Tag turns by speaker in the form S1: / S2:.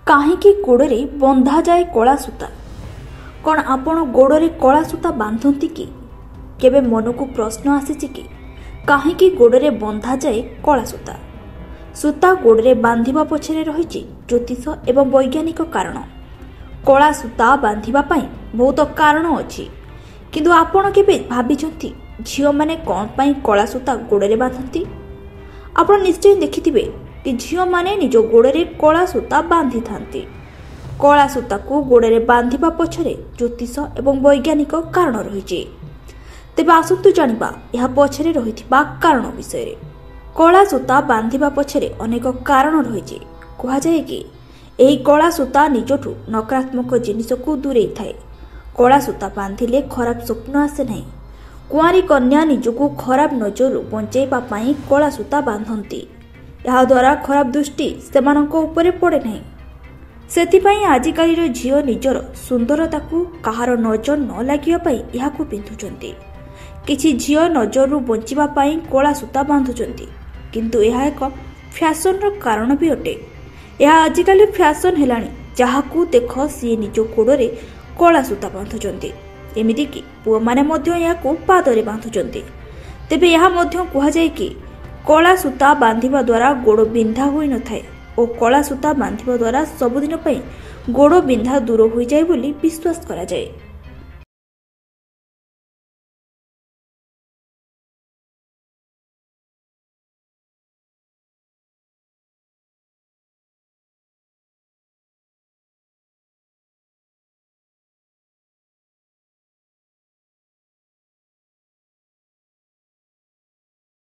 S1: काहींकी गोड़े बंधा जाए कला सूता कौन आपण गोड़े कला सूता बांधती कि केबे मन को प्रश्न आसी कि काहींकी गोड़े बंधा जाए कला सूता सूता गोड़े बांधिबा पछरे रही ज्योतिष एवं वैज्ञानिक कारण। कला सूता बांधिबा पई बहुत कारण अछि किंतु आपण केबे भाबिचंती झियो माने कोन पई कला सूता गोड़े बांधती। आपण निश्चय देखिथिबे कि झियो माने निज गोड़े कला सूता बांधि थांती। कला सूता को गोड़े बांधिबा पछरे ज्योतिष एवं वैज्ञानिक कारण रही। तेबे आसंतु जानिबा यह पछरे रहिथिबा कारण विषय। कला सूता बांधिबा पछरे अनेक कारण रही। कहा जाए कि एही कला सूता निजठू नकारात्मक जिनिस को दूरे थाए। कला सूता बांधिले खराब स्वप्न आसे नहीं। कुआरी कन्या निजको खराब नजर बंचाइबा पई कला सूता बांधती। यह द्वारा खराब दृष्टि सेमानक उपरे पड़े नहीं। सेथिपई आजिकालीर झियो निजर सुंदरता को कहार नजर न लागिबा पई याकू पिंधुचंती। किछि झियो नजर बंचिबा पई कला सूता बांधुचंती किंतु यह एक फैशन रो कारण भी अटे। यह आजिकाली फैशन हेलानी जहाकू देख सी निज गोड़े कला सूता बांधुचंती। एमिति कि पुआ माने मध्य याकू पादरे बांधुचंती। तेबे यह मध्य कहा जाए कि कला सूता बांधिबा द्वारा गोड़ बिंधा होई न थाए और कला सूता बांधिबा द्वारा सबुदिन पई गोड़ बिंधा दूर होई जाय बोली विश्वास करा जाए।